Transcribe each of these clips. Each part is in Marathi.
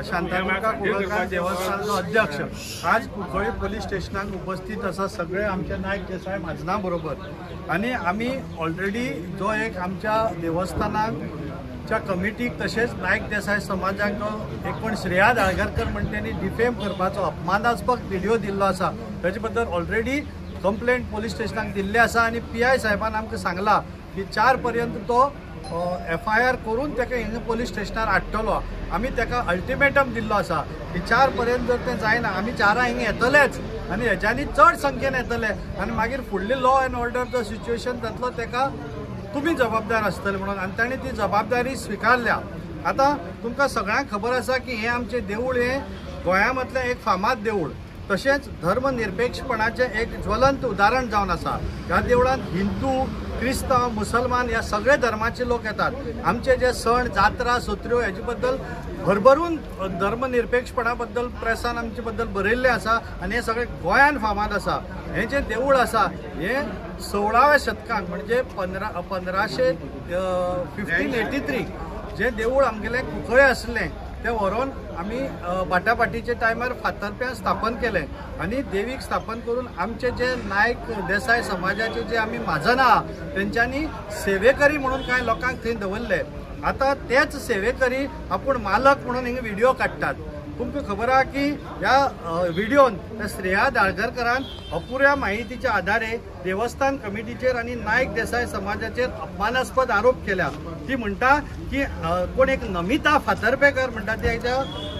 शांतादुर्गा कुळकर देवस्थानचो अध्यक्ष आज कुंकळी पोलीस स्टेशनाक उपस्थित आसा सगळे आमचे नायक देसाय म्हाजना बरोबर आणि आम्ही ऑलरेडी जो एक आमच्या देवस्थानाच्या कमिटीक तसेच नायक देसाय समाजाक एक कोण श्रेया दाळगरकर म्हणटे डिफेम करपाचो अपमानास्पद व्हिडिओ दिल्लो आसा ताचे बद्दल ऑलरेडी कंप्लेंट पोलीस स्टेशनाक दिल्ली आसा आणि PI साहेबान आमकां सांगला की 4 पर्यंत तो FIR करून ताका हिंगा पोलीस स्टेशनार हाडटलो आमी ताका अल्टिमेटम दिल्लो आसा की 4 पर्यंत जर तें जायना आमी 4 हिंगा येतलेच आनी हेच्यानी चड संख्येन येतले आनी मागीर फुडली लॉ एंड ऑर्डर जो सिच्युएशन जातलो ताका तुमी जबाबदार आसतले म्हणून आनी ताणें ती जबाबदारी स्विकारल्या। आता तुमकां सगळ्यांक खबर आसा की हे आमचें देवूळ हें गोंया मदलें एक फामाद देवूळ तशेंच धर्मनिरपेक्षपणाचें एक ज्वलंत उदाहरण जावन आसा। ह्या देवळांत हिंदू क्रिस्तांव मुसलमान ह्या सगळे धर्माचे लोक येतात। आमचे जे सण जात्रा सत्र्यो हेजे बद्दल भरभरून धर्मनिरपेक्षपणा बद्दल प्रेसान आमचे बद्दल बरयल्लें आसा आनी हे सगळे गोंयान फामाद आसा। हे जे देवूळ आसा हे 16व्या शतकांत म्हणजे 1583 जे देवूळ आमगेलें कुंकळे आसलें ते व्हरून आमी बाटाबाटीचे टायमार फातर्प्यां स्थापन केलें आनी देवीक स्थापन करून आमचे जे नायक देसाय समाजाचे जे आमी म्हाजन आहा तेंच्यांनी सेवेकरी म्हणून कांय लोकांक थंय दवरले। आता तेच सेवेकरी आपूण मालक म्हणून हिंगा व्हिडिओ काडटात। तुमकां खबर आहा की ह्या व्हिडिओन श्रेया दाळगरकरान अपुऱ्या माहितीच्या आधारे देवस्थान कमिटीचेर आनी नायक देसाय समाजाचेर अपमानास्पद आरोप केल्या। ती म्हणटा की कोण एक नमिता फातर्पेकर म्हणटा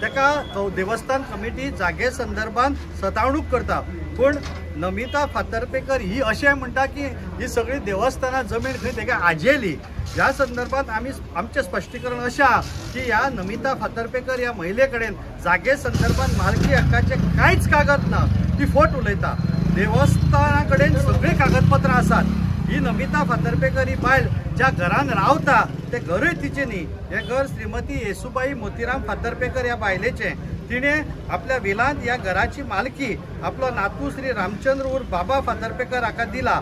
ताका देवस्थान कमिटी जागे संदर्भात सतावणूक करता पण नमिता फातर्पेकर ही अशें म्हणटा की ही सगळी देवस्थाना जमीन खंय ताका आजेली। ह्या संदर्भात आमी आमचें स्पश्टीकरण अशें आहा की ह्या नमिता फातर्पेकर ह्या महिले कडेन जागे संदर्भात मालकी हक्काचे कांयच कागद ना ती फोट उलयता। देवस्थाना कडेन सगळी कागदपत्रां आसात। ही नमिता फातर्पेकर ही बायल ज्या घरान रावता ते घरूय तिचें न्ही हे घर श्रीमती येसुबाई मोतीराम फातर्पेकर ह्या बायलेचें। तिने आपल्या विलांत ह्या घराची मालकी आपलो नातू श्री रामचंद्र उर्फ बाबा फातर्पेकर हाका दिला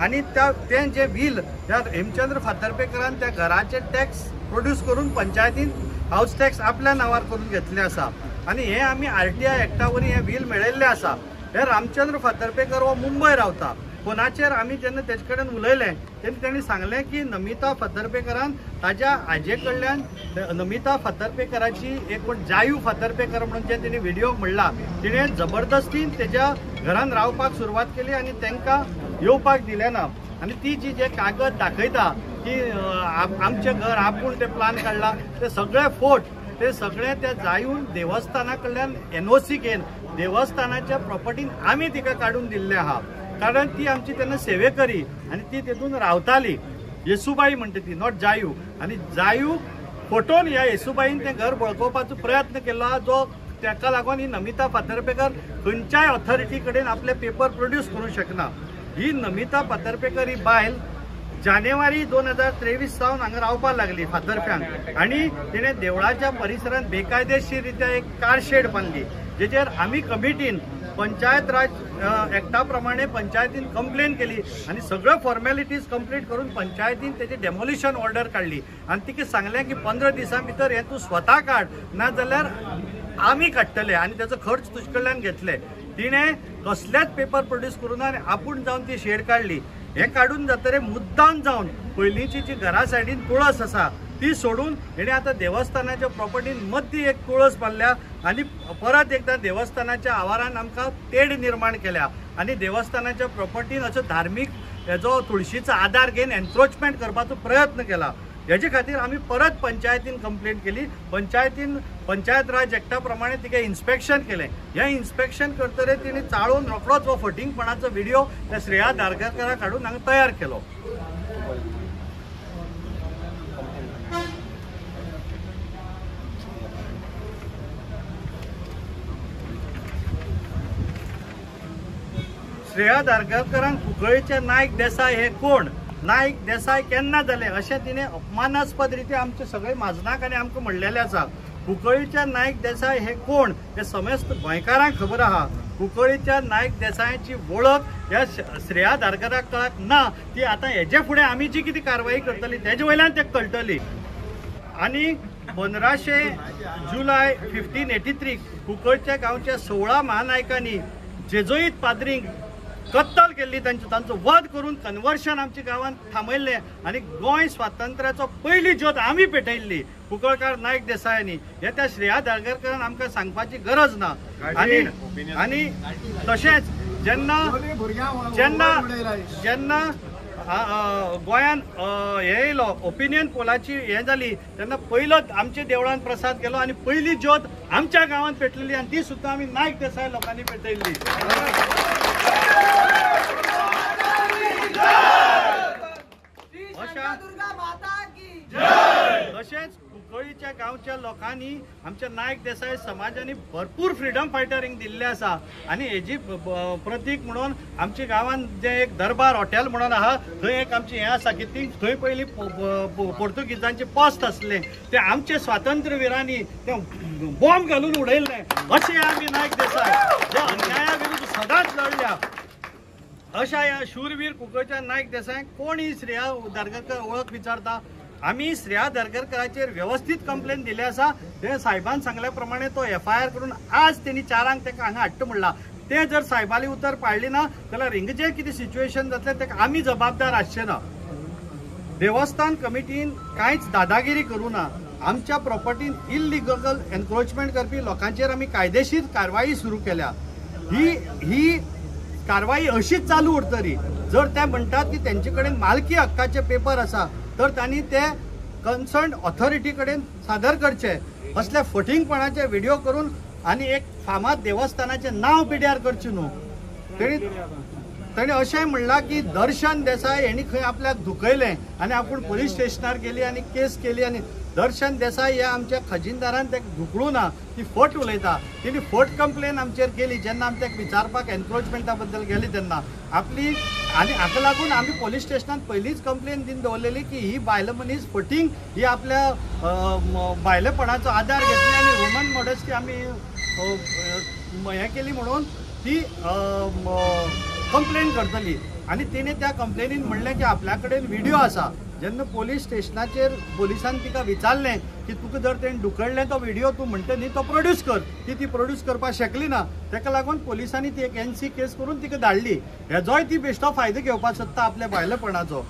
आणि तें जे वील ह्या हेमचंद्र फातर्पेकरान त्या घराचे टॅक्स प्रोड्यूस करून पंचायतीन हाऊस टॅक्स आपल्या नावार करून घेतले आसा आणि हे आमी RTI एक्टा वरवीं हे वील मेळयल्ले आसा। हे रामचंद्र फातर्पेकर हो मुंबय रावता। फोनाचेर आमी जेन्ना तेजे कडेन उलयलें तेन्ना ताणें सांगलें की नमिता फातर्पेकरान ताज्या आजे कडल्यान नमिता फातर्पेकराची एक कोण जायू फातर्पेकर म्हणून जे तिणे व्हिडिओ म्हणला तिणें जबरदस्तीन तेज्या घरान रावपाक सुरवात केली आनी तांकां येवपाक दिलें ना आनी ती जी जे कागद दाखयता की आमचें घर आपूण ते प्लान काडला ते सगळे फोट ते सगळे त्या जायून देवस्थाना कडल्यान NOC घेवन देवस्थानाच्या प्रॉपर्टीन आमी तिका काडून दिल्ले आहा कारण ती आमची तेन्ना सेवेकरी आनी ती तेतून रावताली। येसुबाई म्हणटा ती नॉट जायू आनी जायू फोटोन ह्या येसुबाईन तें घर बळकावपाचो प्रयत्न केलो जो ताका लागून ही नमिता फातर्पेकर खंयच्याय ऑथॉरिटी कडेन आपले पेपर प्रोड्यूस करूंक शकना। ही नमिता फातर्पेकर ही बायल जानेवारी 2023 सावन हांगा रावपाक लागली फातर्प्यांक आनी तिणे देवळाच्या परिसरांत बेकायदेशीररित्या एक कार शेड बांदली जेचेर आमी कमिटीन पंचायत राज एक्टा प्रमाणे पंचायतीन कंप्लेन केली आणि सगळ्यो फॉर्मॅलिटीज कंप्लीट करून पंचायतीन तेची डेमोलिशन ऑर्डर काढली आणि तिका सांगलें की 15 दिसां भितर हे तूं स्वता काड ना जाल्यार आमी काडटले आणि त्याचो खर्च तुजे कडल्यान घेतले। तिणे कसलेच पेपर प्रोड्यूस करून आनी आपूण जावन ती शेड काढली। हे काडून जातरे मुद्दाम जावन पयलींची जी घरा सायडीन तुळस आसा ती सोडून हेणे आता देवस्थानाच्या प्रॉपर्टीन मध्य एक तुळस बांदल्या आणि परत एकदा देवस्थानाच्या आवारान आमकां तेड निर्माण केल्या आणि देवस्थानाच्या प्रॉपर्टीन असो धार्मीक हेजो तुळशीचो आधार घेवन एन्क्रोचमेंट करपाचो प्रयत्न केला। हेजे खातीर आमी परत पंचायतीन कंप्लेंट केली। पंचायत राज एक्टा प्रमाणे तिका इन्स्पेक्शन केलें। हे इन्स्पेक्शन करतरे तिणे चाळून रोखडोच हो फटिंगपणाचो व्हिडिओ त्या श्रेया दाळगरकराक काडून हांगा तयार केलो। श्रेया दाळगरकरान कुंकळीचे नायक देसाय हे कोण नायक देसाय केन्ना जाले अशें तिणें अपमानास्पद रितीन आमचे सगळे म्हाजनाक आनी आमकां म्हणलेलें आसा। कुंकळीच्या नायक देसाय हे कोण हे समेस्त गोंयकारांक खबर आहा। कुंकळीच्या नायक देसायाची वळख ह्या श्रेया दाळगरकराक ना ती आतां हेजे फुडें आमी जी कितें कारवाई करतली तेजे वयल्यान ते कळटली। आनी 15 जुलय 1583 कुंकळच्या गांवच्या 16 महानायकांनी जेजुईत पाद्रींक कत्तल केल्ली, तांचो वध करून कन्वर्शन आमच्या गांवांत थांबयल्लें आनी गोंय स्वातंत्र्याचो पयली ज्योत आमी पेटयल्ली कुंकळकार नायक देसायांनी. हे त्या श्रेया धारगळकरान आमकां सांगपाची गरज ना. आनी तशेंच जेन्ना गोंयान हे येयलो ओपिनियन पोलाची हे जाली तेन्ना पयलो आमच्या देवळान प्रसाद केलो आनी पयली ज्योत आमच्या गांवांत पेटलेली आनी ती सुद्दां आमी नायक देसाय लोकांनी पेटयल्ली. तशेंच कुंकळीच्या गांवच्या लोकांनी आमच्या नायक देसाय समाजांनी भरपूर फ्रीडम फायटरींक दिल्ले आसा आनी हेजी प्रतीक म्हणून आमच्या गांवांत जे एक दरबार हॉटेल म्हणून आहा थंय एक आमची हें आसा की ती थंय पयलीं पोर्तुगीजांचे पोस्ट आसले ते आमचे स्वातंत्र्यवीरांनी ते बॉम्ब घालून उडयल्ले. अशें आमी नायक देसाय जे अन्याया विरुद्ध सदांच लढल्या. अशा ह्या शूरवीर कुंकळच्या नायक देसाय कोण ही श्रेया धारगळकर वळख विचारता. आम्ही श्रेया धारगळकराचेर व्यवस्थित कंप्लेन दिली आसा. ते साहेबान सांगल्या प्रमाणे तो FIR करून आज त्यांनी 4 ताका हांगा हाडटा म्हणला. ते जर साहेबाली उतर पाळली ना जाल्यार हिंगचे कितें सिच्युएशन जातलें ताका आमी जबाबदार आसचे ना. देवस्थान कमिटीन कांयच दादागिरी करूं ना. आमच्या प्रॉपर्टीन इल्लिगल एनक्रोचमेंट करपी लोकांचेर आमी कायदेशीर कारवाई सुरू केल्या. ही कारवाई अशीच चालू उरतली. जर ते म्हणटात की तेंचे कडेन मालकी हक्काचे पेपर आसा तर त्यांनी ते कन्सर्न ऑथॉरिटी कडेन सादर करचे. असले फटींगपणाचे व्हिडिओ करून आणि एक फामाद देवस्थानाचे नाव पिड्यार करचे न्हू. ताणें अशेंय म्हणलां की दर्शन देसाय हेणी खंय आपल्याक दुखयलें आनी आपूण पुलीस स्टेशनार गेली आनी केस केली आनी दर्शन देसाय हे आमच्या खजिनदारान ताका दुखळू ना. ती फट उलयता. तिणी फट कंप्लेन आमचेर केली जेन्ना आमी ताका विचारपाक एनक्रोचमेंटा बद्दल गेली तेन्ना आपली. आनी हाका लागून आमी पुलीस स्टेशनात पयलीच कंप्लेन दिन दवरलेली की ही बायल मनीस फटींग ही आपल्या बायलेपणाचो आधार घेतली आनी वुमन मॉडेस्टी आमी हें केली म्हणून ती कंप्लेन करतली. आनी तिणे त्या कंप्लेनीन म्हणलें की आपल्या कडेन व्हिडिओ आसा. जेन्ना पोलीस स्टेशनाचेर पोलिसान तिका विचारलें की तुका जर तेणें दुखडलें तो व्हिडिओ तूं म्हणटा न्ही तो प्रोड्यूस कर. ती प्रोड्यूस करपाक शकली ना. ताका लागून पोलिसांनी ती एक NC केस करून तिका धाडली. हेजोय ती बेश्टो फायदो घेवपाक सोदता आपल्या बायलेपणाचो.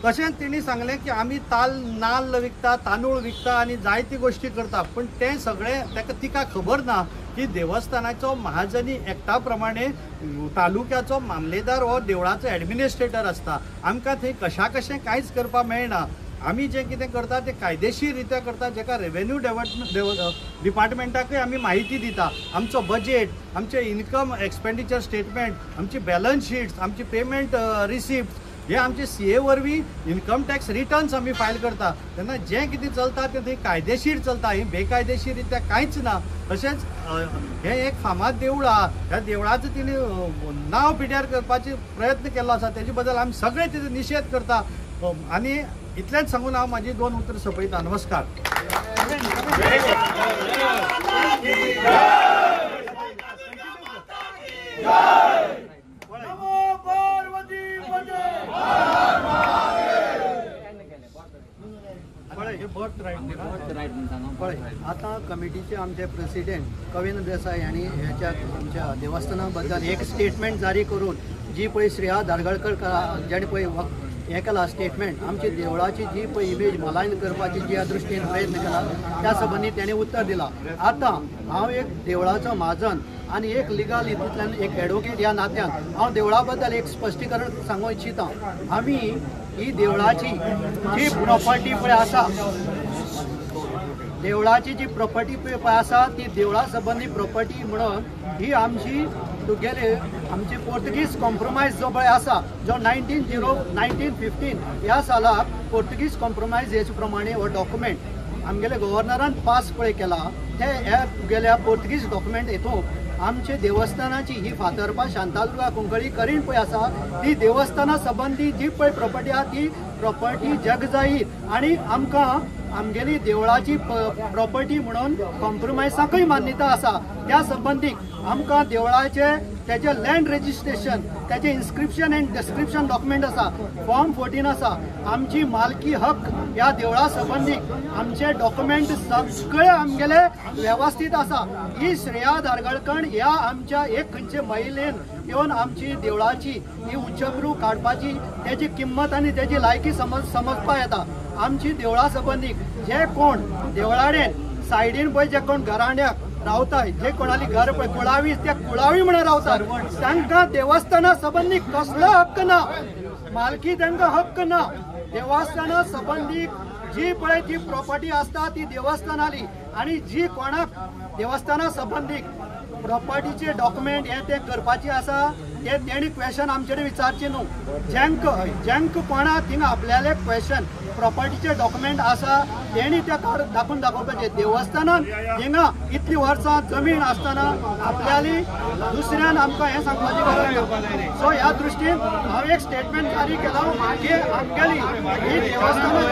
तशेंच तिणी सांगलें की आमी नाल्ल विकता तांदूळ विकता आनी जायती गोश्टी करता पण तें सगळें तिका खबर ना की देवस्थानाचो महाजनी एक्टा प्रमाणे तालुक्याचो मामलेदार हो देवळाचो एडमिनिस्ट्रेटर आसता. आमकां थंय कशें कांयच करपाक मेळना. आमी जें कितें करता तें कायदेशीर रित्या करता जेका रेव्हेन्यू डिपार्टमेंटाकूय आमी माहिती दिता. आमचो बजेट आमचे इनकम एक्सपेंडिचर स्टेटमेंट आमची बॅलन्स शीट्स आमची पेमेंट रिसिप्ट हे आमचे CA वरवीं इनकम टॅक्स रिटर्न्स आमी फायल करता. तेन्ना जें कितें चलता तें थंय कायदेशीर चलता. ही बेकायदेशीर रित्या कांयच ना. तशेंच हें एक फामाद देवूळ आहा. ह्या देवळाचो तिणी नांव पिड्यार करपाचो प्रयत्न केल्लो आसा. तेजे बद्दल आमी सगळे तेजो निशेध करता. आनी इतलेंच सांगून हांव म्हाजी 2 उतरां सोंपयता. नमस्कार. आता कमिटीचे आमचे प्रेसिडेंट कविंद्र देसाई यांनी ह्याच्या आमच्या देवस्थाना बद्दल एक स्टेटमेंट जारी करून जी पळय श्रेया धारगळकर जेणे पळय हें केला स्टेटमेंट आमची देवळाची जी पळय इमेज मलायन करपाची ज्या दृश्टीन प्रयत्न केला त्या संबंधी तेणें उत्तर दिलां. आतां हांव एक देवळाचो महाजन आनी एक लिगल हितूंतल्यान एक एडवोकेट ह्या नात्यान हांव देवळा बद्दल एक स्पश्टीकरण सांगूं इच्छिता. आमी ही देवळाची जी प्रॉपर्टी पळय आसा देवळाची जी प्रॉपर्टी पळय आसा ती देवळा संबंधी प्रॉपर्टी म्हणून ही आमची तुगेले आमची पोर्तुगीज कॉम्प्रोमायज जो पळय आसा जो 1915 ह्या सालाक पोर्तुगीज कॉम्प्रोमायज हेचे प्रमाणे हो डॉक्युमेंट आमगेले गव्हर्नरान पास पळय केला. ते ह्या तुगेल्या पोर्तुगीज डॉक्युमेंट हेतून आमचे देवस्थानाची ही फातर्पा शांतादुर्गा कुंकळी करीण पळय आसा ती देवस्थाना संबंधी जी पळय प्रॉपर्टी आहा ती प्रॉपर्टी जगजाहीर आनी आमकां आमगेली देवळाची प्रॉपर्टी म्हणून कॉम्प्रोमायजाकूय मान्यता आसा। त्या संबंधीक आमकां देवळाचे त्याचे लँड रजिस्ट्रेशन, त्याचे इन्स्क्रिप्शन एंड डिस्क्रिप्शन डॉक्युमेंट आसा, फॉर्म 14 आसा। आमची मालकी हक्क ह्या देवळा संबंधीक आमचे डॉक्युमेंट सगळे आमगेले व्यवस्थित आसा। ही श्रेया धारगळकर ह्या आमच्या एक खंयचे महिलेन येवन आमची देवळाची ही उच्चभ्रू काडपाची त्याची किंमत आणि त्याची लायकी समजपा येता। आमची देवळा संबंधीक जे कोण देवळाडेन सायडीन पळय जे कोण घराण्याक रावताय, जे कोणाली घर पळय कुळावी त्या कुळावी म्हणून रावतात, तांकां देवस्थाना संबंधीक कसलो हक्क ना, मालकी तांकां हक्क ना। देवस्थाना संबंधीक जी पळय ती प्रॉपर्टी असता ती देवस्थानाली, आणि जी कोणाक देवस्थाना संबंधीक प्रॉपर्टीचे डॉक्युमेंट हे ते करपाचे आसा ते तेणी क्वेश्चन आमचेडे विचारचे न्हू। ज्यांक कोणा थिंग आपल्याले क्वेश्चन प्रॉपर्टीचे डॉक्युमेंट आसा तेणी ते दाखोवन दाखोवपाचे। देवस्थानान हिंगा इतली वर्सां जमीन आसतना आपल्याली दुसऱ्यान आमकां हें सांगपाची गरज ना। सो ह्या दृश्टीन हांव एक स्टेटमेंट जारी केला की आमगेली ही देवस्थानान